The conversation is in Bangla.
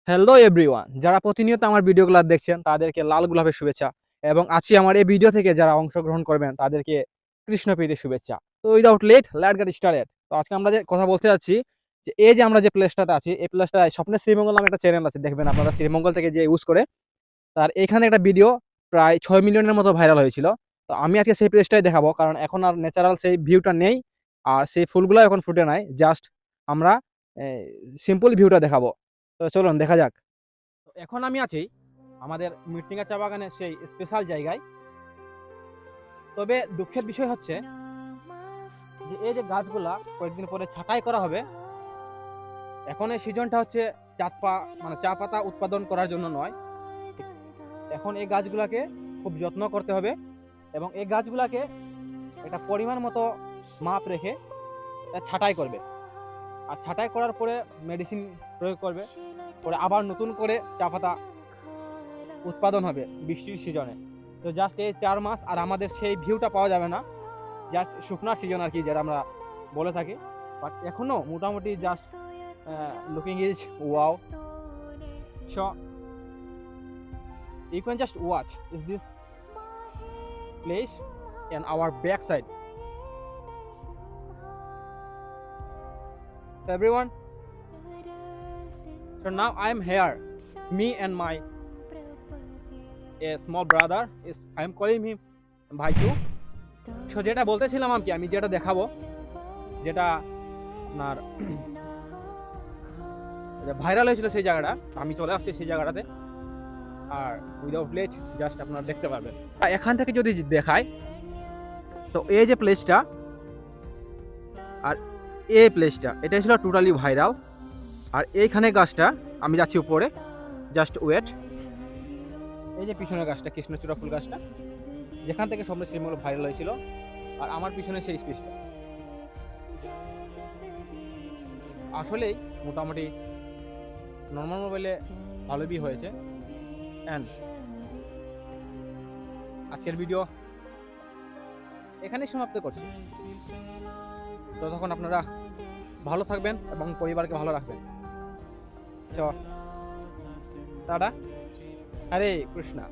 হ্যালো এভরিওয়ান, যারা প্রতিনিয়ত আমার ভিডিওগুলো দেখছেন তাদেরকে লাল গোলাপের শুভেচ্ছা। এবং আজকে আমার এই ভিডিও থেকে যারা অংশগ্রহণ করবেন তাদেরকে কৃষ্ণপ্রীতির শুভেচ্ছা। তো without late let's get started. তো আজকে আমরা যে কথা বলতে যাচ্ছি যে এই যে আমরা যে প্লেসটাতে আছি, এই প্লেসটায় স্বপ্নের শ্রীমঙ্গল নামে একটা চ্যানেল আছে, দেখবেন আপনারা শ্রীমঙ্গল থেকে যে ইউজ করে। তার এখানে একটা ভিডিও প্রায় 6 মিলিয়নের মতো ভাইরাল হয়েছিল। তো আমি আজকে সেই প্লেসটাই দেখাবো, কারণ এখন আর ন্যাচারাল সেই ভিউটা নেই, আর সেই ফুলগুলো এখন ফুটে নাই। জাস্ট আমরা সিম্পল ভিউটা দেখাবো। তো চলুন দেখা যাক। তো এখন আমি আছি আমাদের মৃত্তিকা চা বাগানের সেই স্পেশাল জায়গায়। তবে দুঃখের বিষয় হচ্ছে যে এই যে গাছগুলা কয়েকদিন পরে ছাঁটাই করা হবে। এখন এই সিজনটা হচ্ছে চা পাতা উৎপাদন করার জন্য নয়। এখন এই গাছগুলাকে খুব যত্ন করতে হবে, এবং এই গাছগুলাকে একটা পরিমাণ মতো মাপ রেখে ছাঁটাই করবে। আর ছাঁটাই করার পরে মেডিসিন প্রয়োগ করবে, পরে আবার নতুন করে চা পাতা উৎপাদন হবে বৃষ্টির সিজনে। তো জাস্ট এই 4 মাস আর আমাদের সেই ভিউটা পাওয়া যাবে না, জাস্ট শুকনার সিজন আর কি, যেটা আমরা বলে থাকি। বাট এখনো মোটামুটি just looking is wow. So you can just watch is this place in our backside. So everyone, so now I am here, me and my a small brother is I am calling him ভাইটু। সো যেটা বলতেছিলাম আমি যেটা দেখাবো, যেটা আপনার ভাইরাল হয়েছিল সেই জায়গাটা, আমি চলে আসছি সেই জায়গাটাতে। আর উইদাউট লেট জাস্ট আপনারা দেখতে পারবেন। এখান থেকে যদি দেখায়, তো এই যে প্লেসটা আর এই প্লেসটা, এটা ছিল টোটালি ভাইরাল। আর এইখানে গাছটা, আমি যাচ্ছি উপরে, জাস্ট ওয়েট। এই যে পিছনের গাছটা, কৃষ্ণচূড়া ফুল গাছটা, যেখান থেকে স্বপ্নের শ্রীমঙ্গল ভাইরাল হয়েছিল, আর আমার পিছনে সেই স্পেসটা আসলেই মোটামুটি নর্মাল মোবাইলে ভালো বি হয়েছে। অ্যান্ড আজকের ভিডিও এখানেই সমাপ্ত করছি। তো তখন আপনারা ভালো থাকবেন এবং পরিবারকে ভালো রাখবেন। টাটা, হরে কৃষ্ণা।